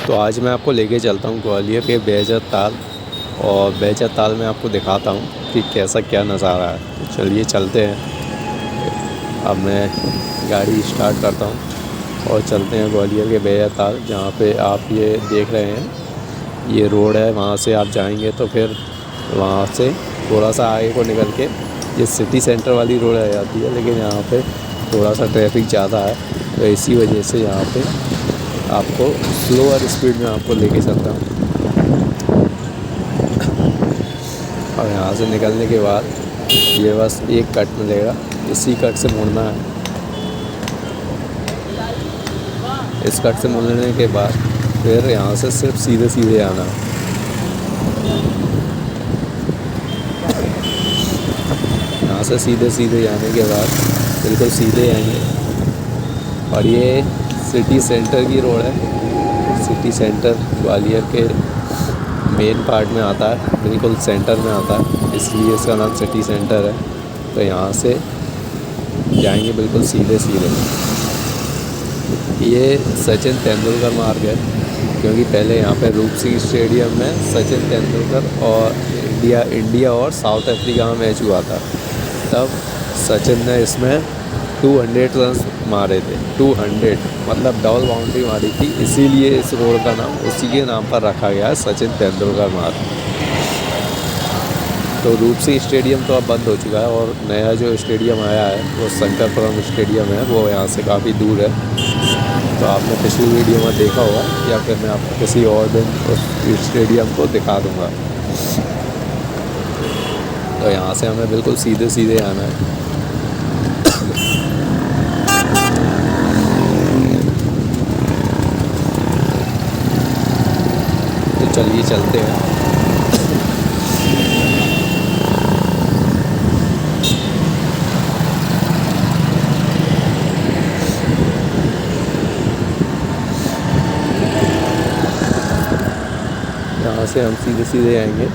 तो आज मैं आपको लेके चलता हूँ ग्वालियर के बेहज़र ताल, और बेहज़र ताल में आपको दिखाता हूँ कि कैसा क्या नज़ारा है। तो चलिए चलते हैं। अब मैं गाड़ी स्टार्ट करता हूँ और चलते हैं ग्वालियर के बेहज़र ताल, जहाँ पे आप ये देख रहे हैं ये रोड है। वहाँ से आप जाएंगे तो फिर वहाँ से थोड़ा सा आगे को निकल के ये सिटी सेंटर वाली रोड आ जाती है, लेकिन यहाँ पे थोड़ा सा ट्रैफिक ज़्यादा है, तो इसी वजह से यहाँ पे आपको स्लोअर स्पीड में आपको लेके चलता हूँ। और यहाँ से निकलने के बाद ये बस एक कट मिलेगा, इसी कट से मुड़ना है। इस कट से मुड़ने के बाद फिर यहाँ से सिर्फ सीधे सीधे आना है। यहाँ से सीधे सीधे जाने के बाद बिल्कुल सीधे आएंगे, और ये सिटी सेंटर की रोड है। सिटी सेंटर ग्वालियर के मेन पार्ट में आता है, बिल्कुल सेंटर में आता है, इसलिए इसका नाम सिटी सेंटर है। तो यहाँ से जाएंगे बिल्कुल सीधे सीधे। ये सचिन तेंदुलकर मार्ग है, क्योंकि पहले यहाँ पे रूप सिंह स्टेडियम में सचिन तेंदुलकर और इंडिया और साउथ अफ्रीका में मैच हुआ था। तब सचिन ने इसमें 200 रन मारे थे। 200 मतलब डबल बाउंड्री मारी थी, इसीलिए इस रोड का नाम उसी के नाम पर रखा गया है, सचिन तेंदुलकर मार्ग। तो रूप सिंह स्टेडियम तो अब बंद हो चुका है, और नया जो स्टेडियम आया है वो शंकरपुरम स्टेडियम है, वो यहाँ से काफ़ी दूर है। तो आपने पिछली वीडियो में देखा होगा, या फिर मैं आपको किसी और दिन उस स्टेडियम को दिखा दूँगा। तो यहाँ से हमें बिल्कुल सीधे सीधे आना है। तो चलिए चलते हैं। यहाँ से हम सीधे सीधे आएंगे।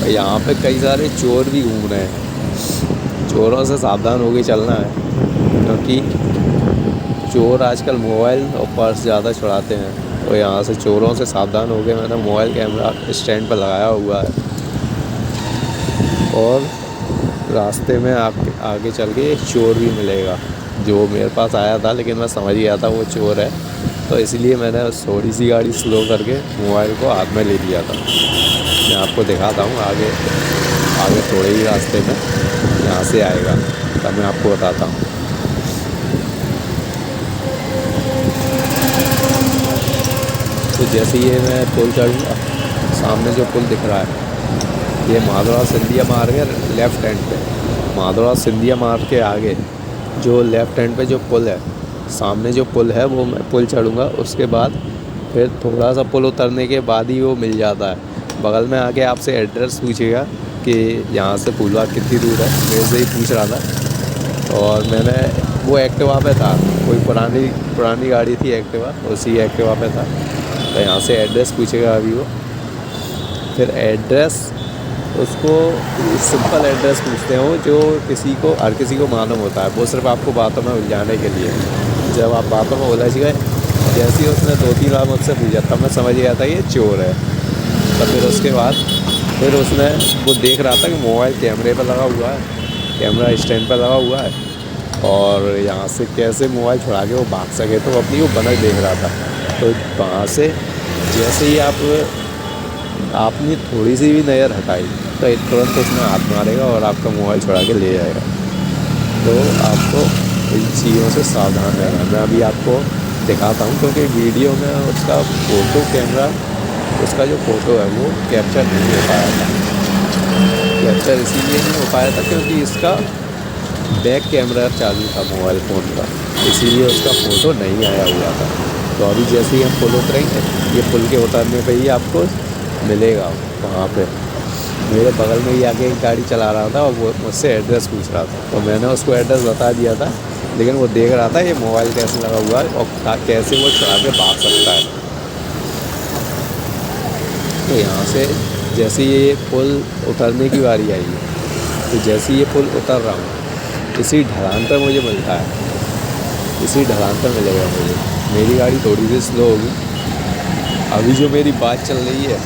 यहाँ पे कई सारे चोर भी घूम रहे हैं, चोरों से सावधान होकर चलना है, क्योंकि चोर आजकल मोबाइल और पर्स ज़्यादा छुड़ाते हैं। तो यहाँ से चोरों से सावधान होकर मैंने मोबाइल कैमरा स्टैंड पर लगाया हुआ है, और रास्ते में आगे चल के एक चोर भी मिलेगा जो मेरे पास आया था, लेकिन मैं समझ गया था वो चोर है, तो इसलिए मैंने थोड़ी सी गाड़ी स्लो करके मोबाइल को हाथ में ले लिया था। मैं आपको दिखाता हूँ आगे थोड़े ही रास्ते में यहाँ से आएगा, तब मैं आपको बताता हूँ। तो जैसे ये मैं पुल चढ़ूँगा, सामने जो पुल दिख रहा है ये माधवराव सिंधिया मार्ग है। लेफ़्ट हैंड पे माधवराव सिंधिया मार्ग के आगे जो लेफ़्ट हैंड पे जो पुल है, सामने जो पुल है वो मैं पुल चढ़ूँगा। उसके बाद फिर थोड़ा सा पुल उतरने के बाद ही वो मिल जाता है। बगल में आके आपसे एड्रेस पूछेगा कि यहाँ से फूलबाग कितनी दूर है, मेरे से ही पूछ रहा था। और मैंने वो एक्टिवा पे था, कोई पुरानी गाड़ी थी एक्टिवा, उसी एक्टिवा पे था। तो यहाँ से एड्रेस पूछेगा अभी वो, फिर एड्रेस उसको सिंपल एड्रेस पूछते हो जो हर किसी को मालूम होता है, वो सिर्फ आपको बातों में उलझाने के लिए। जब आप बातों में उलझ गए, जैसे ही उसने 2-3 बार मुझसे पूछा, तब मैं समझ गया था ये चोर है। तो फिर उसके बाद फिर उसने वो देख रहा था कि मोबाइल कैमरे पर लगा हुआ है, कैमरा स्टैंड पर लगा हुआ है, और यहाँ से कैसे मोबाइल छुड़ा के वो भाग सके, तो अपनी वो बनक देख रहा था। तो वहाँ से जैसे ही आपने थोड़ी सी भी नज़र हटाई, तो तुरंत उसमें हाथ मारेगा और आपका मोबाइल छुड़ा के ले जाएगा। तो आपको इन चीज़ों से सावधान रहना। मैं अभी आपको दिखाता हूँ, क्योंकि वीडियो में उसका उसका जो फ़ोटो है वो कैप्चर नहीं हो पाया था। कैप्चर इसीलिए नहीं हो पाया था क्योंकि इसका बैक कैमरा चालू था मोबाइल फ़ोन का, इसीलिए उसका फ़ोटो नहीं आया हुआ था। तो अभी जैसे ही हम पुल उतरेंगे, ये पुल के उतरने पे ही आपको मिलेगा। वहाँ पे मेरे बगल में ही आके एक गाड़ी चला रहा था, और वो मुझसे एड्रेस पूछ रहा था, तो मैंने उसको एड्रेस बता दिया था, लेकिन वो देख रहा था ये मोबाइल कैसे लगा हुआ है और कैसे वो चढ़ा के भाग सकता है। तो यहाँ से जैसे ये पुल उतरने की बारी आई है, तो जैसे ही ये पुल उतर रहा हूँ इसी ढलान पर मुझे मिलता है, इसी ढलान पर मिलेगा मुझे। मेरी गाड़ी थोड़ी सी स्लो होगी। अभी जो मेरी बात चल रही है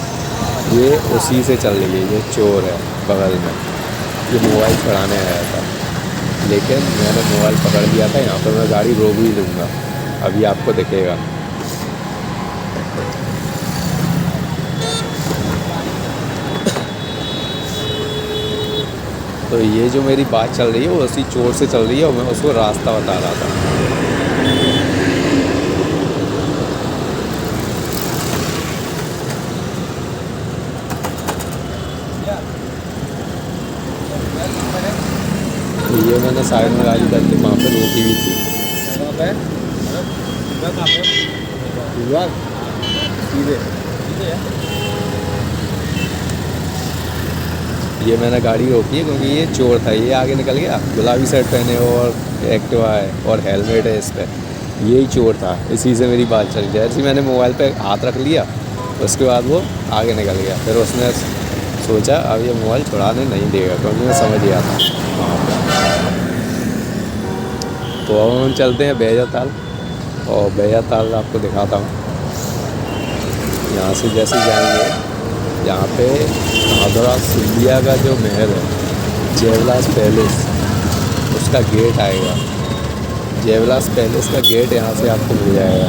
ये उसी से चल रही है। ये चोर है बगल में, ये मोबाइल चुराने आया था, लेकिन मैंने मोबाइल पकड़ लिया था। यहाँ पर मैं गाड़ी रोक भी लूँगा, अभी आपको दिखेगा। तो ये जो मेरी बात चल रही है वो उसी चोर से चल रही है और मैं उसको रास्ता बता रहा था। तो ये मैंने साइड में गाड़ी करके वहाँ पे रोकी भी थी। ये मैंने गाड़ी रोकी है क्योंकि ये चोर था, ये आगे निकल गया। गुलाबी शर्ट पहने और एक्टिवा है और हेलमेट है इस पर, यही चोर था। इसी से मेरी बात चल गई। जैसे मैंने मोबाइल पे हाथ रख लिया उसके बाद वो आगे निकल गया। फिर उसने सोचा अब ये मोबाइल छुड़ाने नहीं देगा, क्योंकि मैं समझ गया था वहाँ पर। तो अब हम चलते हैं बैजाताल, और बैजाताल आपको दिखाता हूँ। यहाँ से जैसे जाएंगे यहाँ पे माधुरा सिंधिया का जो महल है, जयविलास पैलेस, उसका गेट आएगा। जयविलास पैलेस का गेट यहाँ से आपको मिल जाएगा।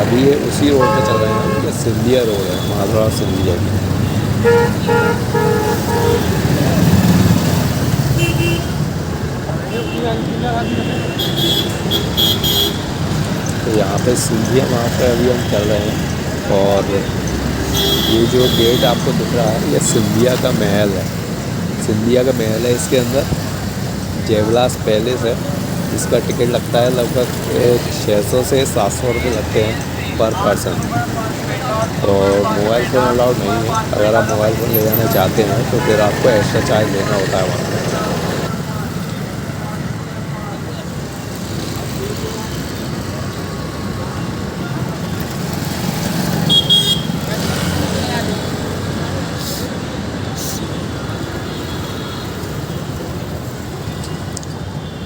अभी ये उसी रोड पे चल रहे हैं, ये सिंधिया रोड है, माधुरा सिंधिया की। तो यहाँ पे सिंधिया वहाँ पे अभी हम चल रहे हैं। और ये जो गेट आपको दिख रहा है ये सिंधिया का महल है, सिंधिया का महल है। इसके अंदर जयविलास पैलेस है। इसका टिकट लगता है लगभग 600 से 700 रुपये लगते हैं पर पर्सन। और मोबाइल फ़ोन अलाउड नहीं है। अगर आप मोबाइल फ़ोन ले जाना चाहते हैं तो फिर आपको एक्स्ट्रा चार्ज देना होता है वहाँ पर।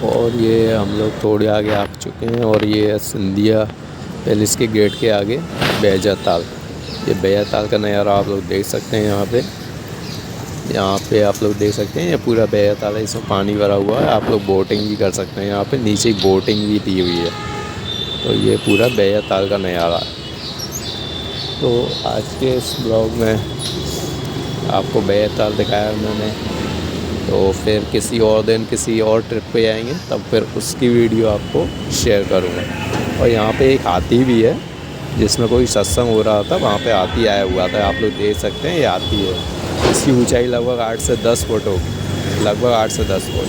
और ये हम लोग थोड़े आगे आ चुके हैं और ये है सिंधिया पैलेस के गेट के आगे बैजाताल। ये बैजाताल का नज़ारा आप लोग देख सकते हैं। यहाँ पे आप लोग देख सकते हैं ये पूरा बैजाताल है, इसमें पानी भरा हुआ है। आप लोग बोटिंग भी कर सकते हैं। यहाँ पे नीचे बोटिंग भी दी हुई है। तो ये पूरा बैजाताल का नज़ारा है। तो आज के इस ब्लॉग में आपको बैजाताल दिखाया मैंने। तो फिर किसी और दिन किसी और ट्रिप पे जाएंगे तब फिर उसकी वीडियो आपको शेयर करूँगा। और यहाँ पे एक हाथी भी है, जिसमें कोई सत्संग हो रहा था, वहाँ पे हाथी आया हुआ था। आप लोग देख सकते हैं ये हाथी है। इसकी ऊंचाई लगभग 8 से 10 फुट होगी, लगभग 8 से 10 फुट।